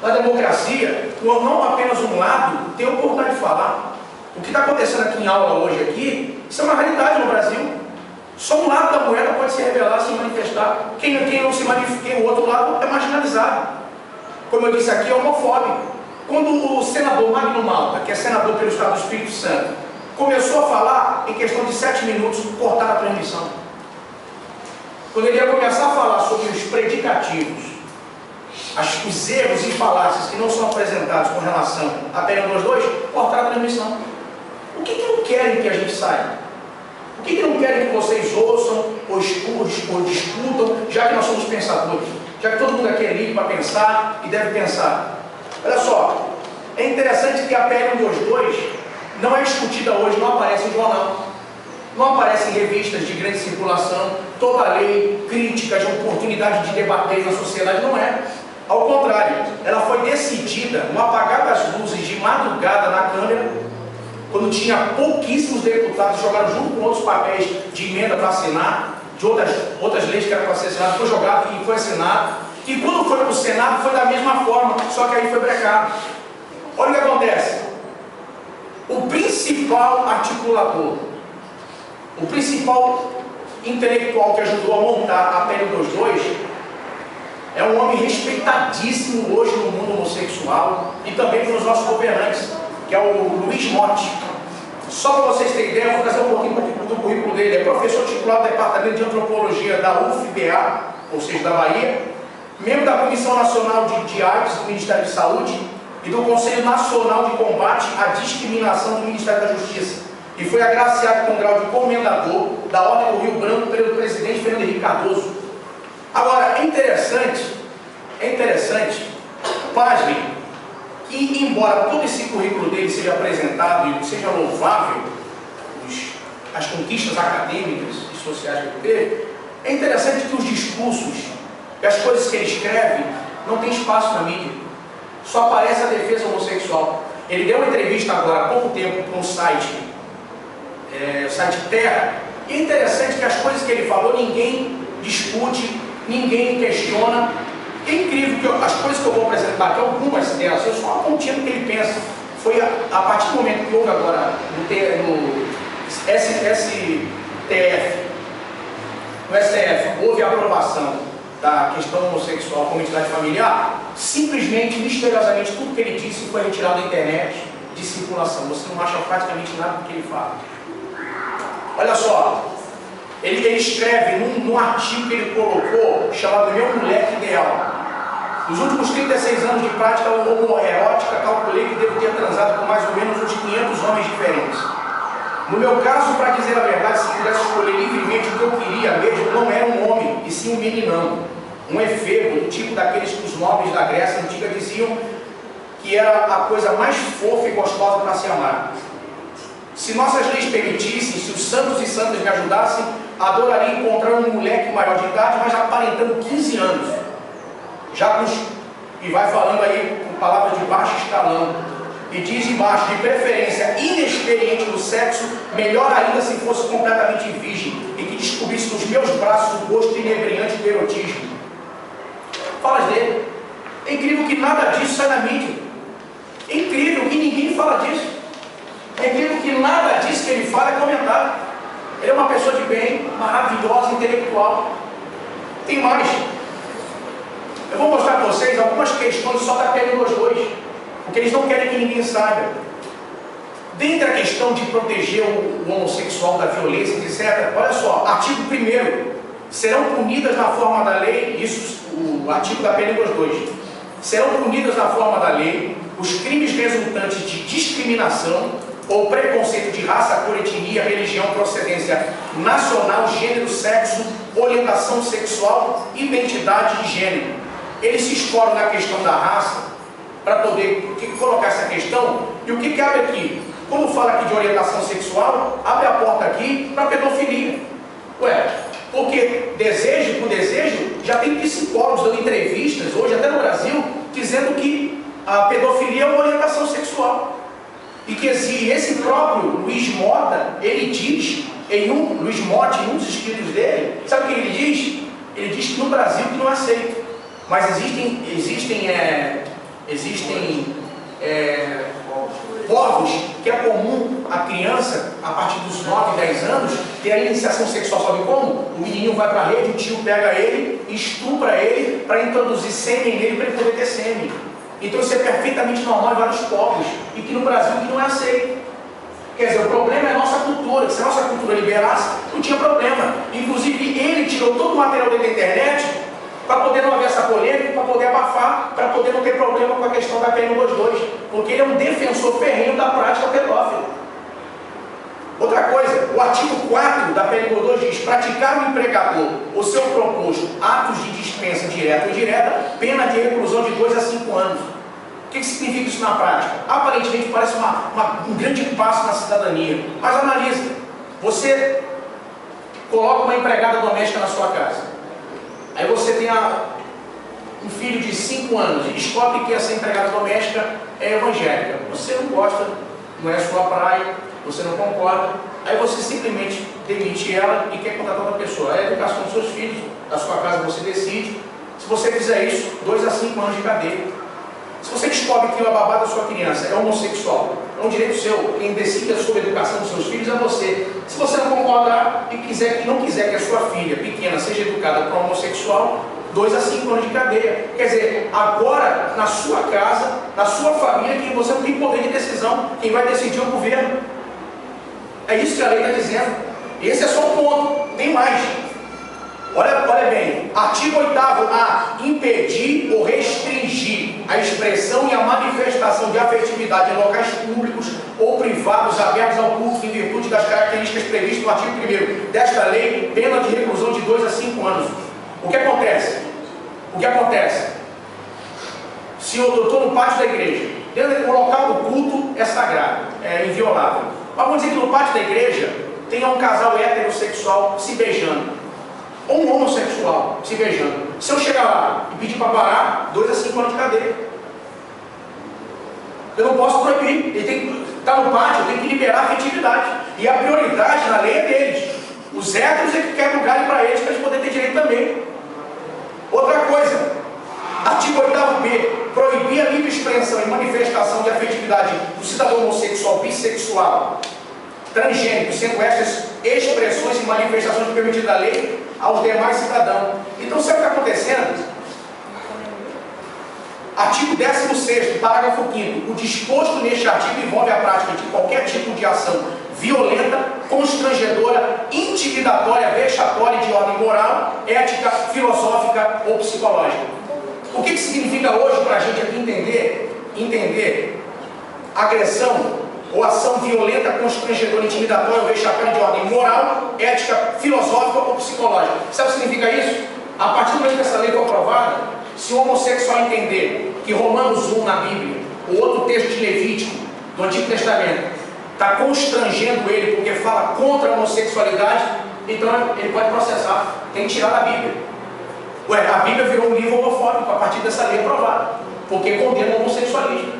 Na democracia, não apenas um lado tem a oportunidade de falar. O que está acontecendo aqui em aula hoje aqui, isso é uma realidade no Brasil. Só um lado da moeda pode se rebelar, se manifestar. Quem não se manifesta, o outro lado é marginalizado. Como eu disse aqui, é homofóbico. Quando o senador Magno Malta, que é senador pelo Estado do Espírito Santo, começou a falar, em questão de 7 minutos, cortaram a transmissão. Quando ele ia começar a falar sobre os predicativos, os erros e falácias que não são apresentados com relação à PL 122, cortaram a transmissão. O que não querem que a gente saiba? O que não querem que vocês ouçam, ou discutam, já que nós somos pensadores? Já que todo mundo aqui é livre para pensar e deve pensar. Olha só, é interessante que a PL 122 não é discutida hoje, não aparece em jornal, não aparece em revistas de grande circulação, toda lei, críticas, oportunidade de debater na sociedade, não é. Ao contrário, ela foi decidida no apagar das luzes de madrugada na Câmara, quando tinha pouquíssimos deputados, jogaram junto com outros papéis de emenda para assinar, de outras leis que eram para ser assinadas, foi jogado e foi assinado. E quando foi para o Senado foi da mesma forma, só que aí foi brecado. Olha o que acontece. O principal articulador, o principal intelectual que ajudou a montar a PL 122 é um homem respeitadíssimo hoje no mundo homossexual e também pelos nossos governantes, que é o Luiz Motti. Só para vocês terem ideia, eu vou trazer um pouquinho do currículo dele. É professor titular do Departamento de Antropologia da UFBA, ou seja, da Bahia, membro da Comissão Nacional de AIDS do Ministério da Saúde e do Conselho Nacional de Combate à Discriminação do Ministério da Justiça. E foi agraciado com o grau de comendador da Ordem do Rio Branco pelo presidente Fernando Henrique Cardoso. Agora, é interessante, pasmem, que embora todo esse currículo dele seja apresentado e seja louvável, as conquistas acadêmicas e sociais que ele teve, é interessante que os discursos e as coisas que ele escreve não tem espaço na mídia. Só aparece a defesa homossexual. Ele deu uma entrevista agora há pouco tempo para um site, o site Terra, e é interessante que as coisas que ele falou ninguém discute, ninguém questiona. É incrível que as coisas que eu vou apresentar aqui, algumas delas, eu só apontei no que ele pensa. Foi a partir do momento que houve agora no STF, houve a aprovação da questão homossexual como entidade familiar, simplesmente, misteriosamente, tudo que ele disse foi retirado da internet de circulação. Você não acha praticamente nada do que ele fala. Olha só, ele escreve num artigo que ele colocou, chamado Meu Moleque Ideal. Nos últimos 36 anos de prática homoerótica, calculei que devo ter transado com mais ou menos uns 500 homens diferentes. No meu caso, para dizer a verdade, se pudesse escolher livremente o que eu queria mesmo, não era um homem, e sim um meninão. Um efebo, do tipo daqueles que os nobres da Grécia Antiga diziam que era a coisa mais fofa e gostosa para se amar. Se nossas leis permitissem, se os santos e santas me ajudassem, adoraria encontrar um moleque maior de idade, mas aparentando 15 anos. E vai falando aí com palavras de baixo escalão. E diz embaixo, de preferência inexperiente no sexo, melhor ainda se fosse completamente virgem e que descobrisse nos meus braços o gosto inebriante do erotismo. Falas dele. É incrível que nada disso sai na mídia. É incrível que ninguém fala disso. É incrível que nada disso que ele fala é comentado. Ele é uma pessoa de bem, maravilhosa, intelectual. Tem mais. Eu vou mostrar para vocês algumas questões só da PL 122, porque eles não querem que ninguém saiba. Dentre a questão de proteger o homossexual da violência, etc., olha só, artigo 1º, serão punidas na forma da lei, isso o artigo da PL 122, serão punidas na forma da lei os crimes resultantes de discriminação ou preconceito de raça, cor, etnia, religião, procedência nacional, gênero, sexo, orientação sexual, identidade de gênero. Eles se escoram na questão da raça para poder colocar essa questão. E o que abre aqui? Como fala aqui de orientação sexual, abre a porta aqui para pedofilia. Ué, porque desejo por desejo, já tem psicólogos dando entrevistas, hoje até no Brasil, dizendo que a pedofilia é uma orientação sexual. E que esse próprio Luiz Mota, ele diz, Luiz Motti, em um dos escritos dele, sabe o que ele diz? Ele diz que no Brasil que não aceita. Mas existem existem povos que é comum a criança, a partir dos 9, 10 anos, ter a iniciação sexual. Sabe como? O menino vai para a rede, o tio pega ele, estupra ele para introduzir sêmen nele, para ele poder ter sêmen. Então isso é perfeitamente normal em vários povos, e que no Brasil que não é aceito. Quer dizer, o problema é a nossa cultura. Se a nossa cultura liberasse, não tinha problema. Inclusive ele tirou todo o material dentro da internet para poder não haver essa polêmica, para poder abafar, para poder não ter problema com a questão da PN 122, porque ele é um defensor ferrenho da prática pedófila. Outra coisa, o artigo 4 da PN 122 diz: praticar o empregador ou seu proposto atos de dispensa direta ou indireta, pena de reclusão de 2 a 5 anos. O que significa isso na prática? Aparentemente parece um grande passo na cidadania, mas analisa. Você coloca uma empregada doméstica na sua casa. Aí você tem um filho de 5 anos e descobre que essa empregada doméstica é evangélica. Você não gosta, não é a sua praia, você não concorda. Aí você simplesmente demite ela e quer contratar outra pessoa. É a educação dos seus filhos, da sua casa você decide. Se você fizer isso, 2 a 5 anos de cadeia. Se você descobre que o babá da sua criança é homossexual, é um direito seu, quem decide sobre a educação dos seus filhos é você. Se você não concordar e não quiser que a sua filha pequena seja educada para um homossexual, 2 a 5 anos de cadeia. Quer dizer, agora, na sua casa, na sua família, quem você não tem poder de decisão, quem vai decidir é o governo. É isso que a lei está dizendo. Esse é só um ponto, tem mais. Olha bem, artigo 8º, impedir ou restringir a expressão e a manifestação de afetividade em locais públicos ou privados abertos ao público em virtude das características previstas no artigo 1º desta lei, pena de reclusão de 2 a 5 anos. O que acontece? Se eu estou no pátio da igreja, o local do culto é sagrado, é inviolável. Mas vamos dizer que no pátio da igreja tenha um casal heterossexual se beijando, ou um homossexual se beijando. Se eu chegar lá e pedir para parar, 2 a 5 anos de cadeia. Eu não posso proibir. Ele tem que estar no pátio, eu tenho que liberar a afetividade. E a prioridade na lei é deles. Os héteros é que quebram o galho para eles poderem ter direito também. Outra coisa, artigo 8º-B, proibir a livre expressão e manifestação de afetividade do cidadão homossexual, bissexual, transgênico, sendo estas expressões e manifestações permitidas da lei aos demais cidadãos. Então, sabe o que está acontecendo? Artigo 16º, parágrafo 5º. O disposto neste artigo envolve a prática de qualquer tipo de ação violenta, constrangedora, intimidatória, vexatória de ordem moral, ética, filosófica ou psicológica. O que significa hoje para a gente aqui entender agressão ou ação violenta, constrangedora, intimidatória ou vexatória de ordem moral, ética, filosófica ou psicológica? Sabe o que significa isso? A partir do momento que essa lei for aprovada, se o homossexual entender que Romanos 1 na Bíblia, o outro texto de Levítico, do Antigo Testamento, está constrangendo ele porque fala contra a homossexualidade, então ele pode processar, tem que tirar da Bíblia. A Bíblia virou um livro homofóbico a partir dessa lei aprovada, porque condena o homossexualismo.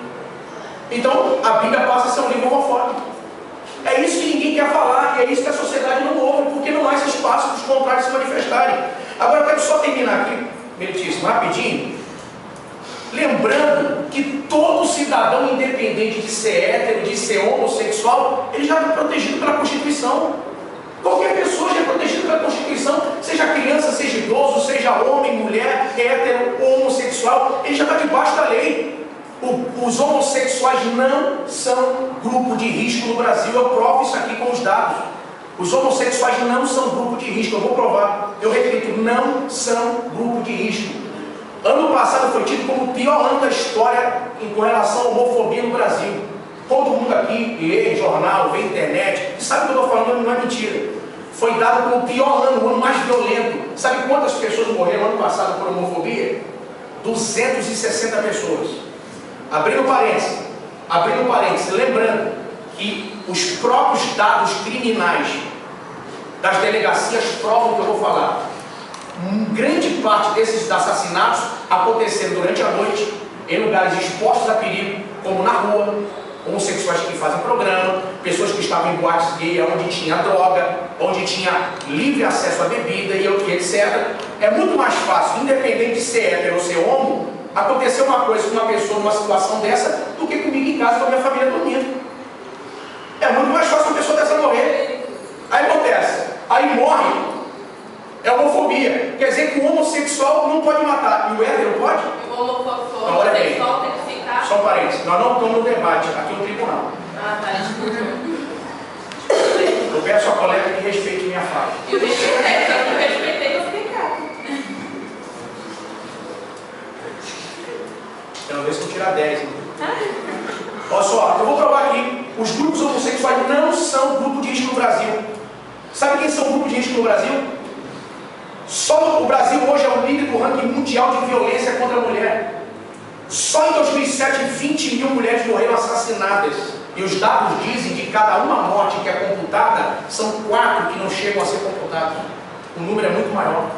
Então, a Bíblia passa a ser um livro homofóbico. É isso que ninguém quer falar, e é isso que a sociedade não ouve, porque não há esse espaço para os contrários se manifestarem. Agora, eu quero só terminar aqui, meritíssimo, rapidinho, lembrando que todo cidadão, independente de ser hétero, de ser homossexual, ele já está protegido pela Constituição. Qualquer pessoa já é protegida pela Constituição, seja criança, seja idoso, seja homem, mulher, hétero ou homossexual, ele já está debaixo da lei. Os homossexuais não são grupo de risco no Brasil. Eu provo isso aqui com os dados. Os homossexuais não são grupo de risco. Eu vou provar. Eu repito, não são grupo de risco. Ano passado foi tido como o pior ano da história com relação à homofobia no Brasil. Todo mundo aqui lê jornal, vê internet, e sabe o que eu estou falando, não é mentira. Foi dado como o pior ano, o ano mais violento. Sabe quantas pessoas morreram ano passado por homofobia? 260 pessoas. Abrindo parênteses, lembrando que os próprios dados criminais das delegacias provam o que eu vou falar. Grande parte desses assassinatos aconteceram durante a noite, em lugares expostos a perigo, como na rua, homossexuais que fazem programa, pessoas que estavam em boates gay, onde tinha droga, onde tinha livre acesso à bebida e etc. É muito mais fácil, independente de ser hétero ou ser homo, acontecer uma coisa com uma pessoa numa situação dessa do que comigo em casa com a minha família dormindo. É muito mais fácil uma pessoa dessa morrer. Aí acontece, aí morre, é homofobia. Quer dizer que o homossexual não pode matar, e o hétero pode? O homossexual tem que ficar... Só um parênteses, nós não estamos no debate, aqui no tribunal. Ah, tá, desculpa. Eu peço a colega que respeite minha fala. Eu respeitei, eu fiquei quieta. Quero ver se eu tirar 10. Olha só, eu vou provar aqui. Os grupos homossexuais não são grupo de risco no Brasil. Sabe quem são grupos de risco no Brasil? Só o Brasil hoje é o líder do ranking mundial de violência contra a mulher. Só em 2007, 20 mil mulheres morreram assassinadas. E os dados dizem que cada uma morte que é computada, são 4 que não chegam a ser computadas. O número é muito maior.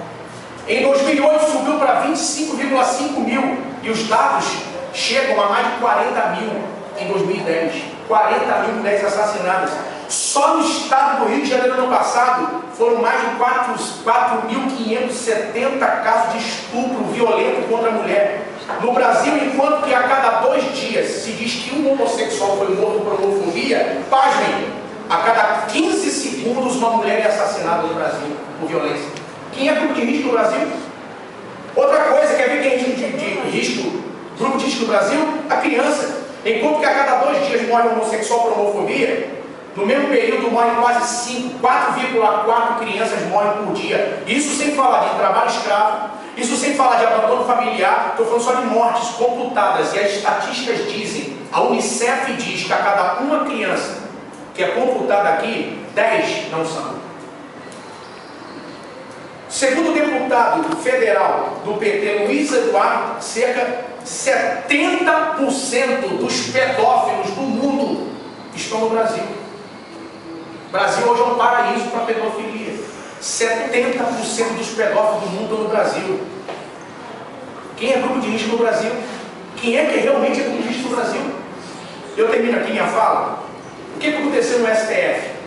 Em 2008 subiu para 25,5 mil. E os dados chegam a mais de 40 mil em 2010. 40 mil mulheres assassinadas. Só no estado do Rio de Janeiro, ano passado, foram mais de 4.570 casos de estupro violento contra a mulher. No Brasil, enquanto que a cada 2 dias se diz que um homossexual foi morto por homofobia, pasmem, a cada 15 segundos uma mulher é assassinada no Brasil por violência. Quem é grupo de risco no Brasil? Outra coisa, quer ver quem é de risco, grupo de risco no Brasil? A criança. Enquanto que a cada 2 dias morre um homossexual por homofobia, no mesmo período morrem quase 4,4 crianças morrem por dia. Isso sem falar de trabalho escravo, isso sem falar de abandono familiar. Estou falando só de mortes computadas. E as estatísticas dizem, a Unicef diz que a cada uma criança que é computada aqui, 10 não são. Segundo o deputado federal do PT, Luiz Eduardo, cerca de 70% dos pedófilos do mundo estão no Brasil. O Brasil hoje é um paraíso para a pedofilia. 70% dos pedófilos do mundo estão no Brasil. Quem é grupo de risco no Brasil? Quem é que realmente é grupo de risco no Brasil? Eu termino aqui minha fala. O que aconteceu no STF?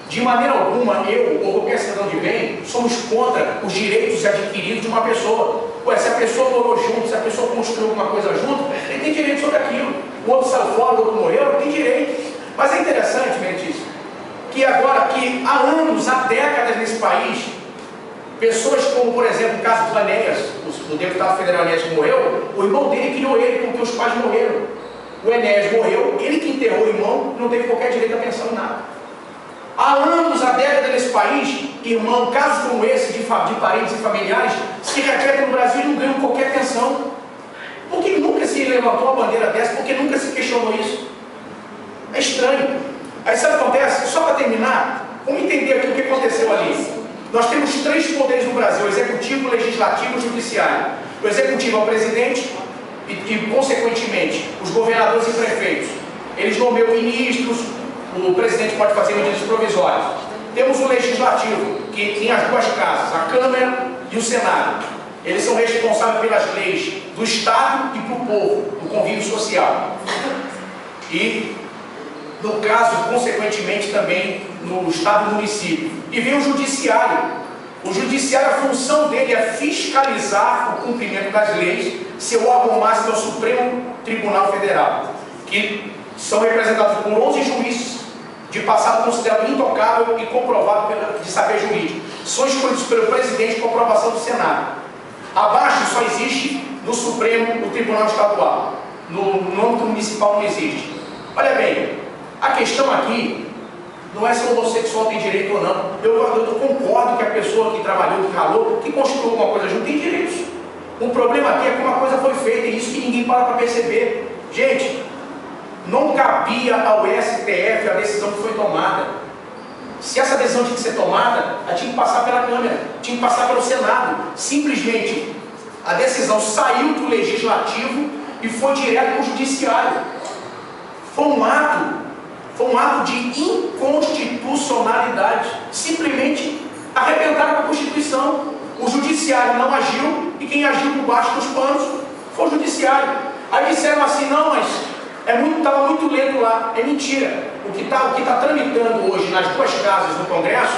De maneira alguma, eu ou qualquer cidadão de bem, somos contra os direitos adquiridos de uma pessoa. Ué, se a pessoa morou junto, se a pessoa construiu alguma coisa junto, ele tem direito sobre aquilo. O outro saiu fora, o outro morreu, ele tem direito. Mas é interessante, Meritício, que agora que há anos, há décadas nesse país, pessoas como, por exemplo, o caso do Enéas, o deputado federal Enéas que morreu, o irmão dele criou ele porque os pais morreram. O Enéas morreu, ele que enterrou o irmão, não teve qualquer direito a pensão em nada. Há anos, há décadas nesse país, irmão, casos como esse de parentes e familiares se requerem no Brasil e não ganham qualquer pensão. Por que nunca se levantou a bandeira dessa? Por que nunca se questionou isso? É estranho. Aí sabe o que acontece? Só para terminar, vamos entender aqui o que aconteceu ali. Nós temos 3 poderes no Brasil: o executivo, o legislativo e o judiciário. O executivo é o presidente e consequentemente, os governadores e prefeitos. Eles nomeiam ministros, o presidente pode fazer medidas provisórias. Temos o legislativo, que tem as 2 casas, a Câmara e o Senado. Eles são responsáveis pelas leis do Estado e para o povo, do convívio social. E, no caso, consequentemente, também no Estado e no município. E vem o Judiciário. O Judiciário, a função dele é fiscalizar o cumprimento das leis. Seu órgão máximo é o Supremo Tribunal Federal, que são representados por 11 juízes de passado considerado intocável e comprovado de saber jurídico. São escolhidos pelo presidente com aprovação do Senado. Abaixo só existe no Supremo o Tribunal Estadual. No âmbito municipal não existe. Olha bem, a questão aqui não é se o homossexual tem direito ou não. Eu concordo que a pessoa que trabalhou, que ralou, que construiu alguma coisa junto, tem direitos. O problema aqui é como a coisa foi feita, e isso que ninguém para perceber. Gente, não cabia ao STF a decisão que foi tomada. Se essa decisão tinha que ser tomada, ela tinha que passar pela Câmara, tinha que passar pelo Senado. Simplesmente, a decisão saiu do Legislativo e foi direto para o Judiciário. Foi um ato de inconstitucionalidade. Simplesmente arrebentaram com a Constituição. O Judiciário não agiu, e quem agiu por baixo dos panos foi o Judiciário. Aí disseram assim: não, mas estava muito lento lá. É mentira. O que está tramitando hoje nas 2 casas do Congresso